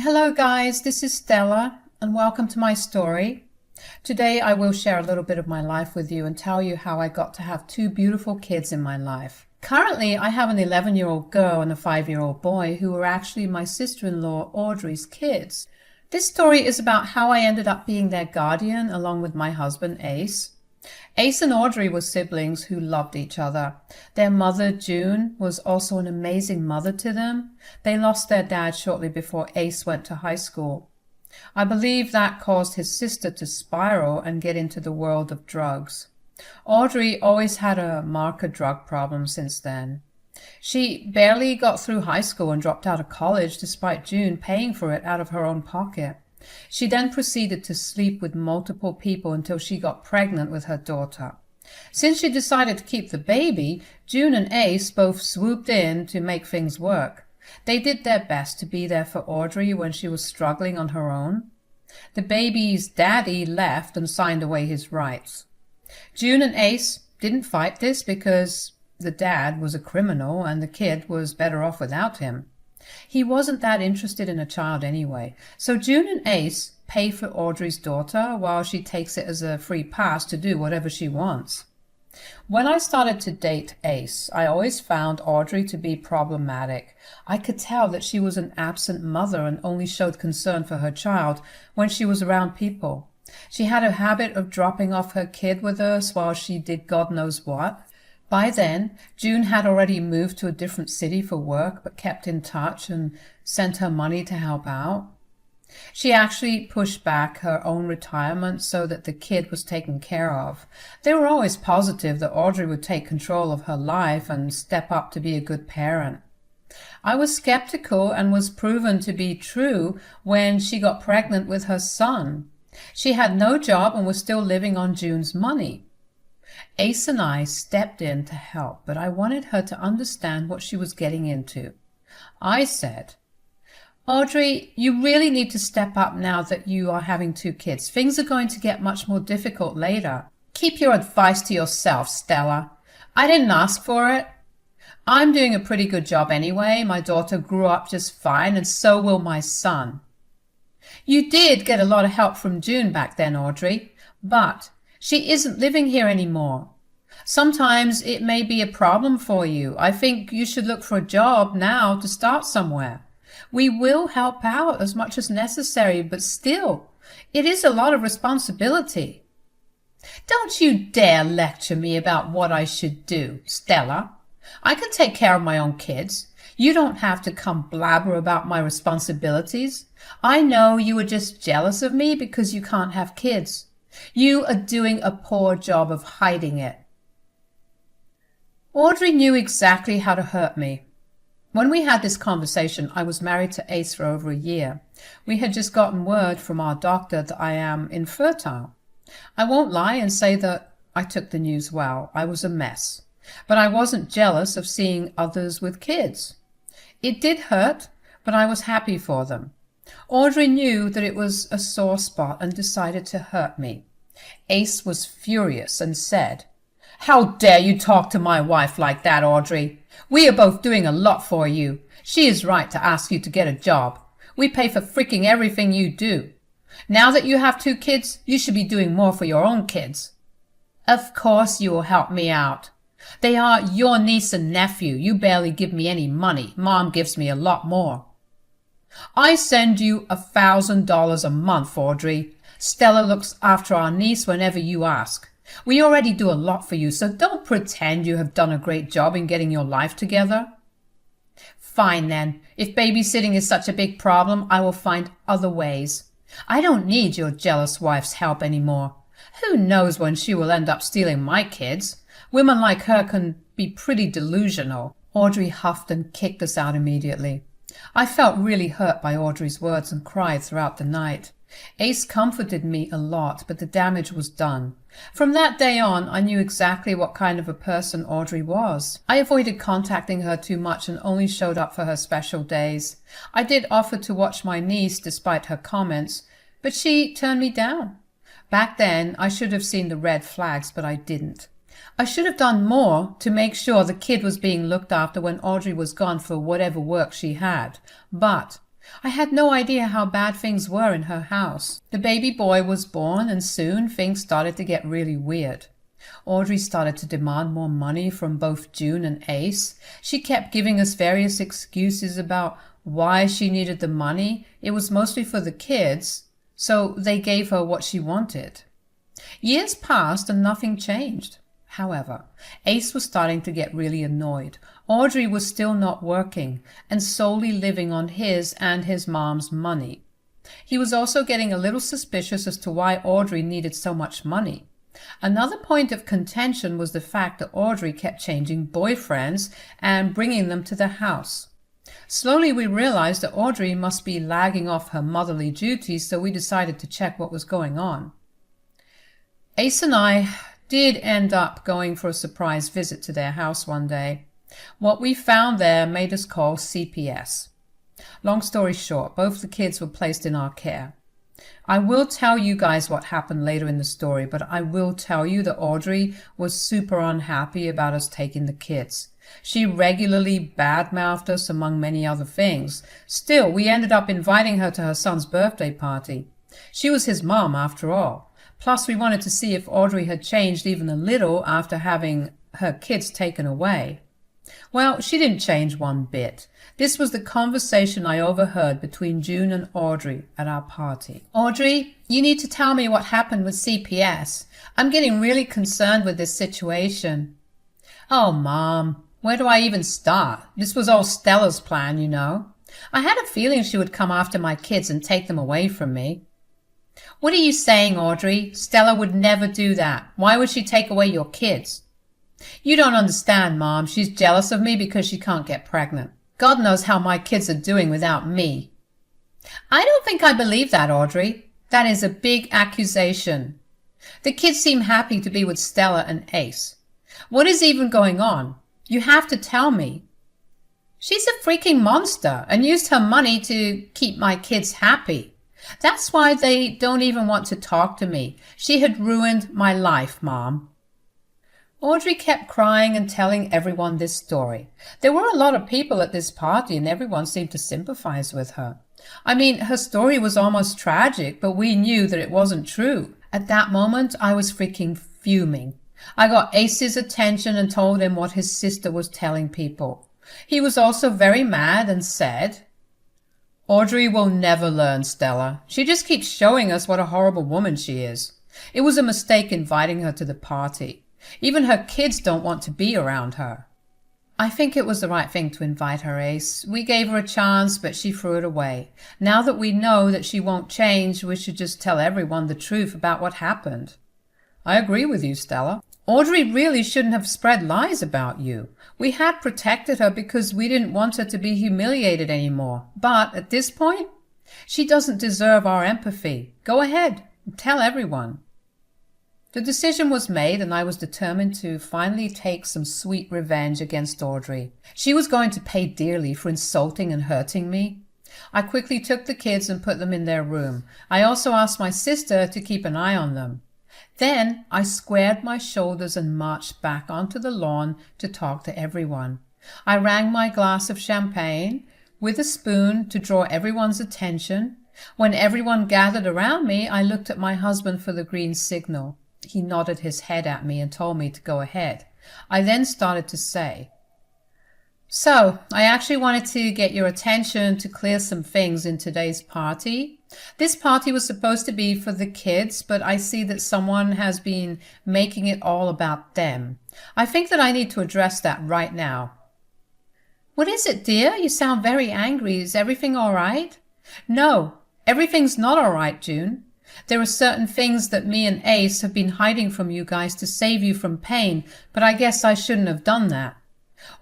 Hello guys, this is Stella and welcome to my story. Today I will share a little bit of my life with you and tell you how I got to have two beautiful kids in my life. Currently I have an 11-year-old girl and a 5-year-old boy who are actually my sister-in-law Audrey's kids. This story is about how I ended up being their guardian along with my husband Ace. Ace and Audrey were siblings who loved each other. Their mother, June, was also an amazing mother to them. They lost their dad shortly before Ace went to high school. I believe that caused his sister to spiral and get into the world of drugs. Audrey always had a marker drug problem since then. She barely got through high school and dropped out of college despite June paying for it out of her own pocket. She then proceeded to sleep with multiple people until she got pregnant with her daughter. Since she decided to keep the baby, June and Ace both swooped in to make things work. They did their best to be there for Audrey when she was struggling on her own. The baby's daddy left and signed away his rights. June and Ace didn't fight this because the dad was a criminal and the kid was better off without him. He wasn't that interested in a child anyway, so June and Ace pay for Audrey's daughter while she takes it as a free pass to do whatever she wants. When I started to date Ace, I always found Audrey to be problematic. I could tell that she was an absent mother and only showed concern for her child when she was around people. She had a habit of dropping off her kid with us while she did God knows what. By then, June had already moved to a different city for work, but kept in touch and sent her money to help out. She actually pushed back her own retirement so that the kid was taken care of. They were always positive that Audrey would take control of her life and step up to be a good parent. I was skeptical and was proven to be true when she got pregnant with her son. She had no job and was still living on June's money. Ace and I stepped in to help, but I wanted her to understand what she was getting into. I said, Audrey, you really need to step up now that you are having two kids. Things are going to get much more difficult later. Keep your advice to yourself, Stella. I didn't ask for it. I'm doing a pretty good job anyway. My daughter grew up just fine, and so will my son. You did get a lot of help from June back then, Audrey, but she isn't living here anymore. Sometimes it may be a problem for you. I think you should look for a job now to start somewhere. We will help out as much as necessary, but still, it is a lot of responsibility. Don't you dare lecture me about what I should do, Stella. I can take care of my own kids. You don't have to come blabber about my responsibilities. I know you are just jealous of me because you can't have kids. You are doing a poor job of hiding it. Audrey knew exactly how to hurt me. When we had this conversation, I was married to Ace for over a year. We had just gotten word from our doctor that I am infertile. I won't lie and say that I took the news well. I was a mess. But I wasn't jealous of seeing others with kids. It did hurt, but I was happy for them. Audrey knew that it was a sore spot and decided to hurt me. Ace was furious and said, How dare you talk to my wife like that, Audrey? We are both doing a lot for you. She is right to ask you to get a job. We pay for freaking everything you do. Now that you have two kids, you should be doing more for your own kids. Of course you will help me out. They are your niece and nephew. You barely give me any money. Mom gives me a lot more. I send you $1,000 a month, Audrey. Stella looks after our niece whenever you ask. We already do a lot for you, so don't pretend you have done a great job in getting your life together. Fine then. If babysitting is such a big problem, I will find other ways. I don't need your jealous wife's help anymore. Who knows when she will end up stealing my kids? Women like her can be pretty delusional. Audrey huffed and kicked us out immediately. I felt really hurt by Audrey's words and cried throughout the night. Ace comforted me a lot, but the damage was done. From that day on, I knew exactly what kind of a person Audrey was. I avoided contacting her too much and only showed up for her special days. I did offer to watch my niece despite her comments, but she turned me down. Back then, I should have seen the red flags, but I didn't. I should have done more to make sure the kid was being looked after when Audrey was gone for whatever work she had. But I had no idea how bad things were in her house. The baby boy was born, and soon things started to get really weird. Audrey started to demand more money from both June and Ace. She kept giving us various excuses about why she needed the money. It was mostly for the kids, so they gave her what she wanted. Years passed and nothing changed. However, Ace was starting to get really annoyed. Audrey was still not working and solely living on his and his mom's money. He was also getting a little suspicious as to why Audrey needed so much money. Another point of contention was the fact that Audrey kept changing boyfriends and bringing them to the house. Slowly we realized that Audrey must be lagging off her motherly duties, so we decided to check what was going on. Ace and I did end up going for a surprise visit to their house one day. What we found there made us call CPS. Long story short, both the kids were placed in our care. I will tell you guys what happened later in the story, but I will tell you that Audrey was super unhappy about us taking the kids. She regularly badmouthed us, among many other things. Still, we ended up inviting her to her son's birthday party. She was his mom, after all. Plus, we wanted to see if Audrey had changed even a little after having her kids taken away. Well, she didn't change one bit. This was the conversation I overheard between June and Audrey at our party. Audrey, you need to tell me what happened with CPS. I'm getting really concerned with this situation. Oh, Mom, where do I even start? This was all Stella's plan, you know. I had a feeling she would come after my kids and take them away from me. What are you saying, Audrey? Stella would never do that. Why would she take away your kids? You don't understand, Mom. She's jealous of me because she can't get pregnant. God knows how my kids are doing without me. I don't think I believe that, Audrey. That is a big accusation. The kids seem happy to be with Stella and Ace. What is even going on? You have to tell me. She's a freaking monster and used her money to keep my kids happy. That's why they don't even want to talk to me. She had ruined my life, Mom. Audrey kept crying and telling everyone this story. There were a lot of people at this party and everyone seemed to sympathize with her. I mean, her story was almost tragic, but we knew that it wasn't true. At that moment, I was freaking fuming. I got Ace's attention and told him what his sister was telling people. He was also very mad and said, Audrey will never learn, Stella. She just keeps showing us what a horrible woman she is. It was a mistake inviting her to the party. Even her kids don't want to be around her. I think it was the right thing to invite her, Ace. We gave her a chance, but she threw it away. Now that we know that she won't change, we should just tell everyone the truth about what happened. I agree with you, Stella. Audrey really shouldn't have spread lies about you. We had protected her because we didn't want her to be humiliated anymore. But at this point, she doesn't deserve our empathy. Go ahead, tell everyone. The decision was made, and I was determined to finally take some sweet revenge against Audrey. She was going to pay dearly for insulting and hurting me. I quickly took the kids and put them in their room. I also asked my sister to keep an eye on them. Then I squared my shoulders and marched back onto the lawn to talk to everyone. I rang my glass of champagne with a spoon to draw everyone's attention. When everyone gathered around me, I looked at my husband for the green signal. He nodded his head at me and told me to go ahead. I then started to say, So, I actually wanted to get your attention to clear some things in today's party. This party was supposed to be for the kids, but I see that someone has been making it all about them. I think that I need to address that right now. What is it, dear? You sound very angry. Is everything all right? No, everything's not all right, June. There are certain things that me and Ace have been hiding from you guys to save you from pain, but I guess I shouldn't have done that.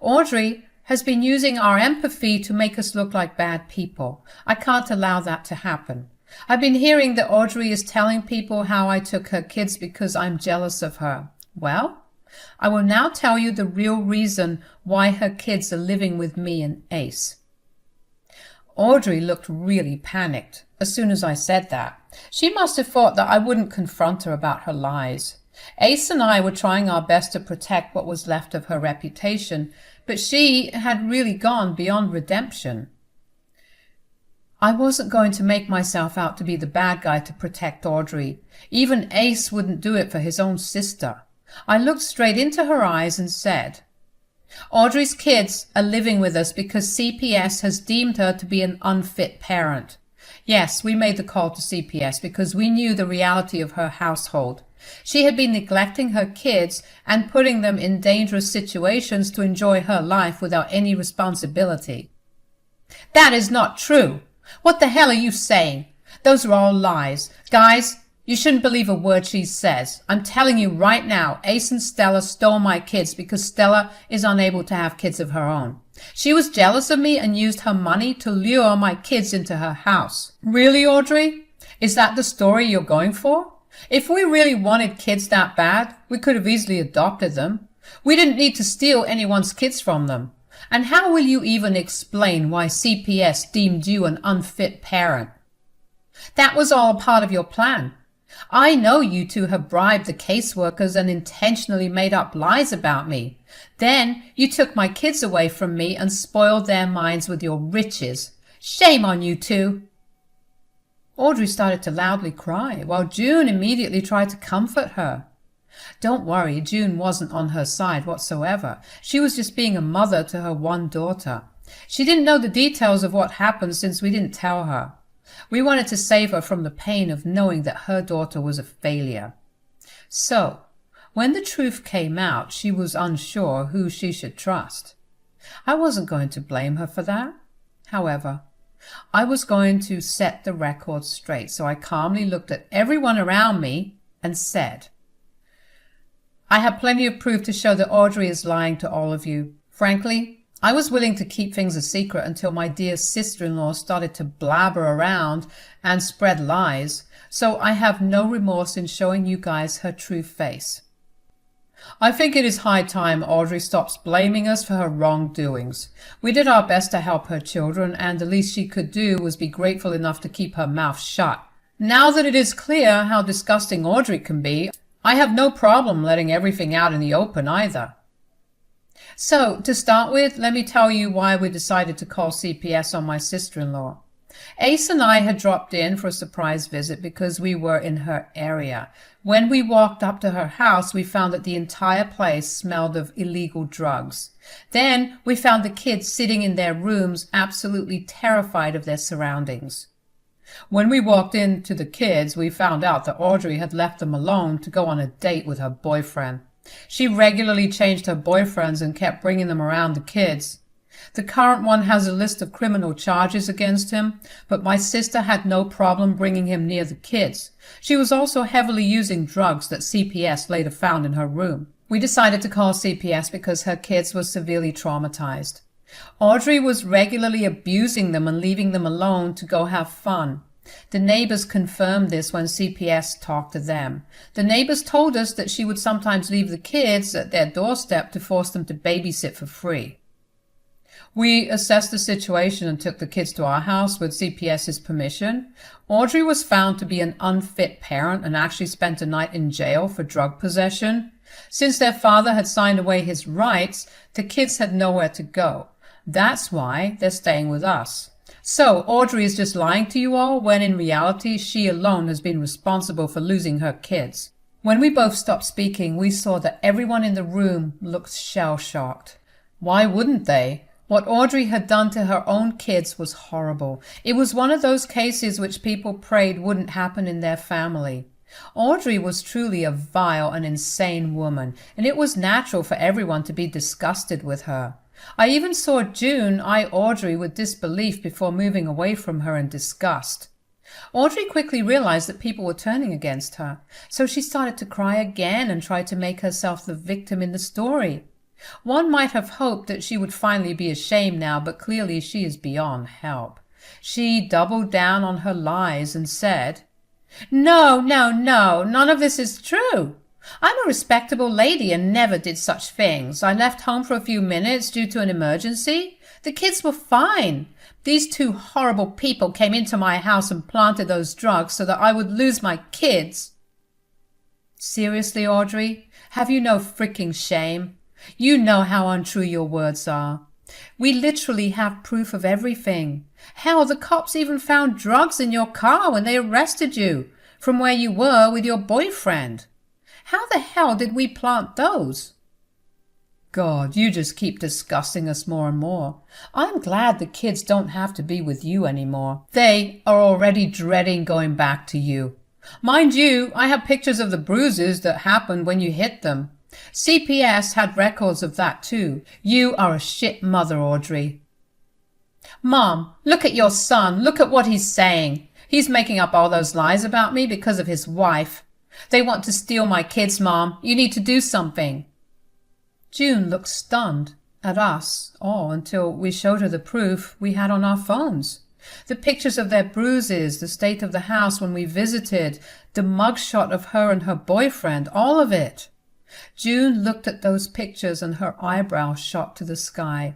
Audrey has been using our empathy to make us look like bad people. I can't allow that to happen. I've been hearing that Audrey is telling people how I took her kids because I'm jealous of her. Well, I will now tell you the real reason why her kids are living with me and Ace. Audrey looked really panicked as soon as I said that. She must have thought that I wouldn't confront her about her lies. Ace and I were trying our best to protect what was left of her reputation, but she had really gone beyond redemption. I wasn't going to make myself out to be the bad guy to protect Audrey. Even Ace wouldn't do it for his own sister. I looked straight into her eyes and said, Audrey's kids are living with us because CPS has deemed her to be an unfit parent. Yes, we made the call to CPS because we knew the reality of her household. She had been neglecting her kids and putting them in dangerous situations to enjoy her life without any responsibility. That is not true. What the hell are you saying? Those are all lies. Guys, you shouldn't believe a word she says. I'm telling you right now, Ace and Stella stole my kids because Stella is unable to have kids of her own. She was jealous of me and used her money to lure my kids into her house. Really, Audrey? Is that the story you're going for? If we really wanted kids that bad, we could have easily adopted them. We didn't need to steal anyone's kids from them. And how will you even explain why CPS deemed you an unfit parent? That was all part of your plan. I know you two have bribed the caseworkers and intentionally made up lies about me. Then you took my kids away from me and spoiled their minds with your riches. Shame on you two. Audrey started to loudly cry, while June immediately tried to comfort her. Don't worry, June wasn't on her side whatsoever. She was just being a mother to her one daughter. She didn't know the details of what happened since we didn't tell her. We wanted to save her from the pain of knowing that her daughter was a failure. So, when the truth came out, she was unsure who she should trust. I wasn't going to blame her for that. However, I was going to set the record straight, so I calmly looked at everyone around me and said, I have plenty of proof to show that Audrey is lying to all of you. Frankly, I was willing to keep things a secret until my dear sister-in-law started to blabber around and spread lies, so I have no remorse in showing you guys her true face. I think it is high time Audrey stops blaming us for her wrongdoings. We did our best to help her children, and the least she could do was be grateful enough to keep her mouth shut. Now that it is clear how disgusting Audrey can be, I have no problem letting everything out in the open either. So, to start with, let me tell you why we decided to call CPS on my sister-in-law. Ace and I had dropped in for a surprise visit because we were in her area. When we walked up to her house, we found that the entire place smelled of illegal drugs. Then we found the kids sitting in their rooms, absolutely terrified of their surroundings. When we walked into the kids, we found out that Audrey had left them alone to go on a date with her boyfriend. She regularly changed her boyfriends and kept bringing them around the kids. The current one has a list of criminal charges against him, but my sister had no problem bringing him near the kids. She was also heavily using drugs that CPS later found in her room. We decided to call CPS because her kids were severely traumatized. Audrey was regularly abusing them and leaving them alone to go have fun. The neighbors confirmed this when CPS talked to them. The neighbors told us that she would sometimes leave the kids at their doorstep to force them to babysit for free. We assessed the situation and took the kids to our house with CPS's permission. Audrey was found to be an unfit parent and actually spent a night in jail for drug possession. Since their father had signed away his rights, the kids had nowhere to go. That's why they're staying with us. So Audrey is just lying to you all, when in reality she alone has been responsible for losing her kids. When we both stopped speaking, we saw that everyone in the room looked shell-shocked. Why wouldn't they? What Audrey had done to her own kids was horrible. It was one of those cases which people prayed wouldn't happen in their family. Audrey was truly a vile and insane woman, and it was natural for everyone to be disgusted with her. I even saw June eye Audrey with disbelief before moving away from her in disgust. Audrey quickly realized that people were turning against her, so she started to cry again and tried to make herself the victim in the story. One might have hoped that she would finally be ashamed now, but clearly she is beyond help. She doubled down on her lies and said, No, none of this is true. I'm a respectable lady and never did such things. I left home for a few minutes due to an emergency. The kids were fine. These two horrible people came into my house and planted those drugs so that I would lose my kids. Seriously, Audrey? Have you no freaking shame? You know how untrue your words are. We literally have proof of everything. Hell, the cops even found drugs in your car when they arrested you from where you were with your boyfriend. How the hell did we plant those? God, you just keep disgusting us more and more. I'm glad the kids don't have to be with you anymore. They are already dreading going back to you. Mind you, I have pictures of the bruises that happened when you hit them. CPS had records of that too. You are a shit mother, Audrey. Mom, look at your son. Look at what he's saying. He's making up all those lies about me because of his wife. They want to steal my kids, Mom. You need to do something. June looked stunned at us all until we showed her the proof we had on our phones. The pictures of their bruises, the state of the house when we visited, the mugshot of her and her boyfriend, all of it. June looked at those pictures and her eyebrows shot to the sky.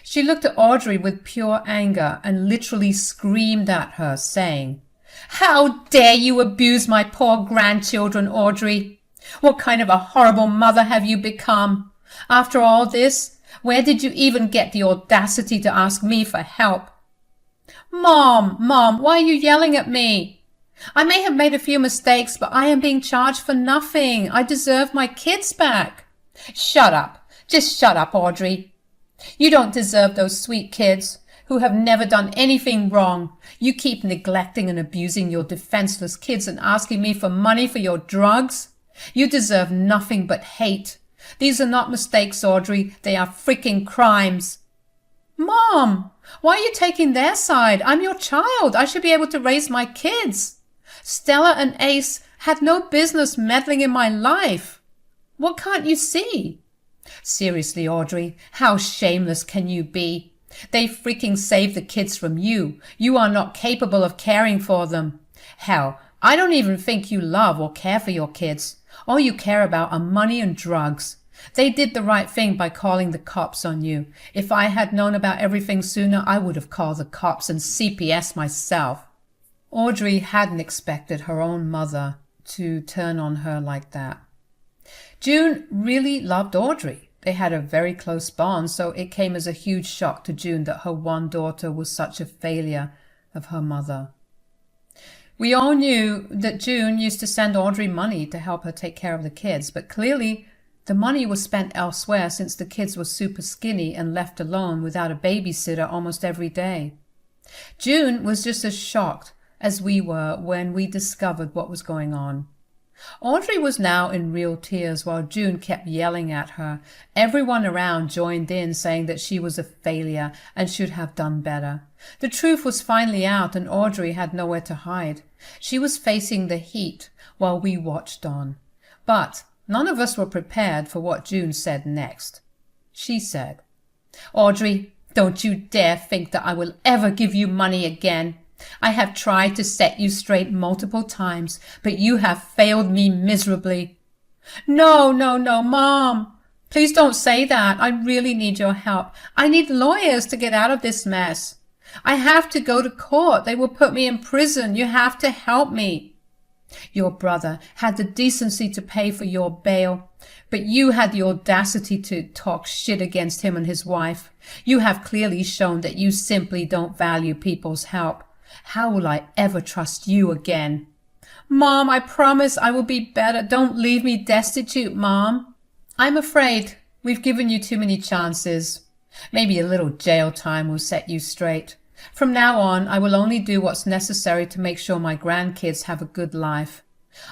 She looked at Audrey with pure anger and literally screamed at her, saying, "How dare you abuse my poor grandchildren, Audrey? What kind of a horrible mother have you become? After all this, where did you even get the audacity to ask me for help?" Mom, why are you yelling at me? I may have made a few mistakes, but I am being charged for nothing. I deserve my kids back. Shut up. Just shut up, Audrey. You don't deserve those sweet kids who have never done anything wrong. You keep neglecting and abusing your defenseless kids and asking me for money for your drugs. You deserve nothing but hate. These are not mistakes, Audrey. They are freaking crimes. Mom, why are you taking their side? I'm your child. I should be able to raise my kids. Stella and Ace had no business meddling in my life. What can't you see? Seriously, Audrey, how shameless can you be? They freaking saved the kids from you. You are not capable of caring for them. Hell, I don't even think you love or care for your kids. All you care about are money and drugs. They did the right thing by calling the cops on you. If I had known about everything sooner, I would have called the cops and CPS myself. Audrey hadn't expected her own mother to turn on her like that. June really loved Audrey. They had a very close bond, so it came as a huge shock to June that her one daughter was such a failure of her mother. We all knew that June used to send Audrey money to help her take care of the kids, but clearly the money was spent elsewhere since the kids were super skinny and left alone without a babysitter almost every day. June was just as shocked as we were when we discovered what was going on. Audrey was now in real tears while June kept yelling at her. Everyone around joined in, saying that she was a failure and should have done better. The truth was finally out and Audrey had nowhere to hide. She was facing the heat while we watched on. But none of us were prepared for what June said next. She said, "Audrey, don't you dare think that I will ever give you money again. I have tried to set you straight multiple times, but you have failed me miserably." No, Mom. Please don't say that. I really need your help. I need lawyers to get out of this mess. I have to go to court. They will put me in prison. You have to help me. Your brother had the decency to pay for your bail, but you had the audacity to talk shit against him and his wife. You have clearly shown that you simply don't value people's help. How will I ever trust you again? Mom, I promise I will be better. Don't leave me destitute, Mom. I'm afraid we've given you too many chances. Maybe a little jail time will set you straight. From now on, I will only do what's necessary to make sure my grandkids have a good life.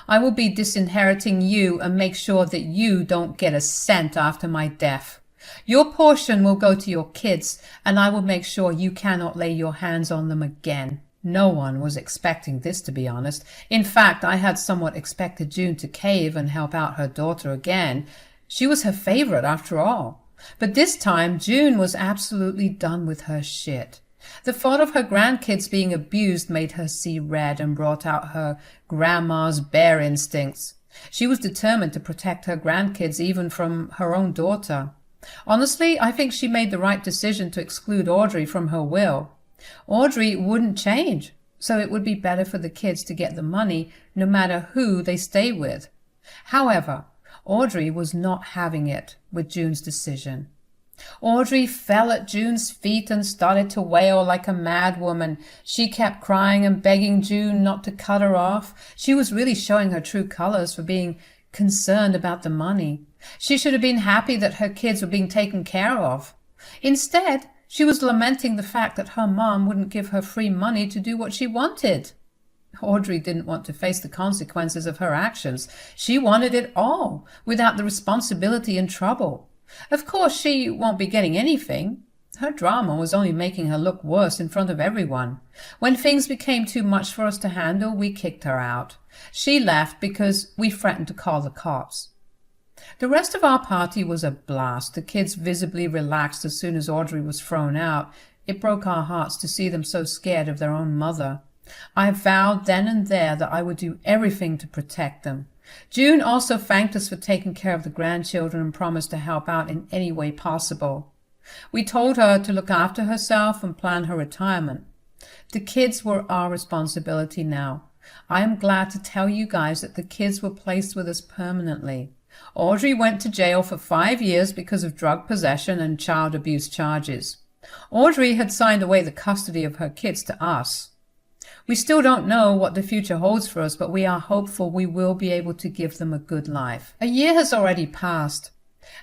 I will be disinheriting you and make sure that you don't get a cent after my death. Your portion will go to your kids, and I will make sure you cannot lay your hands on them again. No one was expecting this, to be honest. In fact, I had somewhat expected June to cave and help out her daughter again. She was her favorite after all. But this time, June was absolutely done with her shit. The thought of her grandkids being abused made her see red and brought out her grandma's bear instincts. She was determined to protect her grandkids even from her own daughter. Honestly, I think she made the right decision to exclude Audrey from her will. Audrey wouldn't change, so it would be better for the kids to get the money no matter who they stay with. However, Audrey was not having it with June's decision. Audrey fell at June's feet and started to wail like a mad woman. She kept crying and begging June not to cut her off. She was really showing her true colors for being concerned about the money. She should have been happy that her kids were being taken care of. Instead, she was lamenting the fact that her mom wouldn't give her free money to do what she wanted. Audrey didn't want to face the consequences of her actions. She wanted it all, without the responsibility and trouble. Of course, she won't be getting anything. Her drama was only making her look worse in front of everyone. When things became too much for us to handle, we kicked her out. She left because we threatened to call the cops. The rest of our party was a blast. The kids visibly relaxed as soon as Audrey was thrown out. It broke our hearts to see them so scared of their own mother. I vowed then and there that I would do everything to protect them. June also thanked us for taking care of the grandchildren and promised to help out in any way possible. We told her to look after herself and plan her retirement. The kids were our responsibility now. I am glad to tell you guys that the kids were placed with us permanently. Audrey went to jail for 5 years because of drug possession and child abuse charges. Audrey had signed away the custody of her kids to us. We still don't know what the future holds for us, but we are hopeful we will be able to give them a good life. A year has already passed,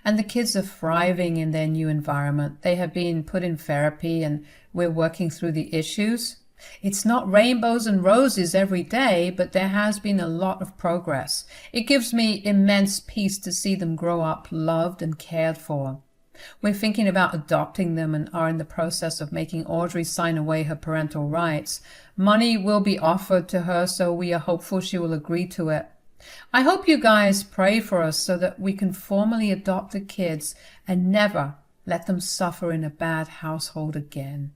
and the kids are thriving in their new environment. They have been put in therapy, and we're working through the issues. It's not rainbows and roses every day, but there has been a lot of progress. It gives me immense peace to see them grow up loved and cared for. We're thinking about adopting them and are in the process of making Audrey sign away her parental rights. Money will be offered to her, so we are hopeful she will agree to it. I hope you guys pray for us so that we can formally adopt the kids and never let them suffer in a bad household again.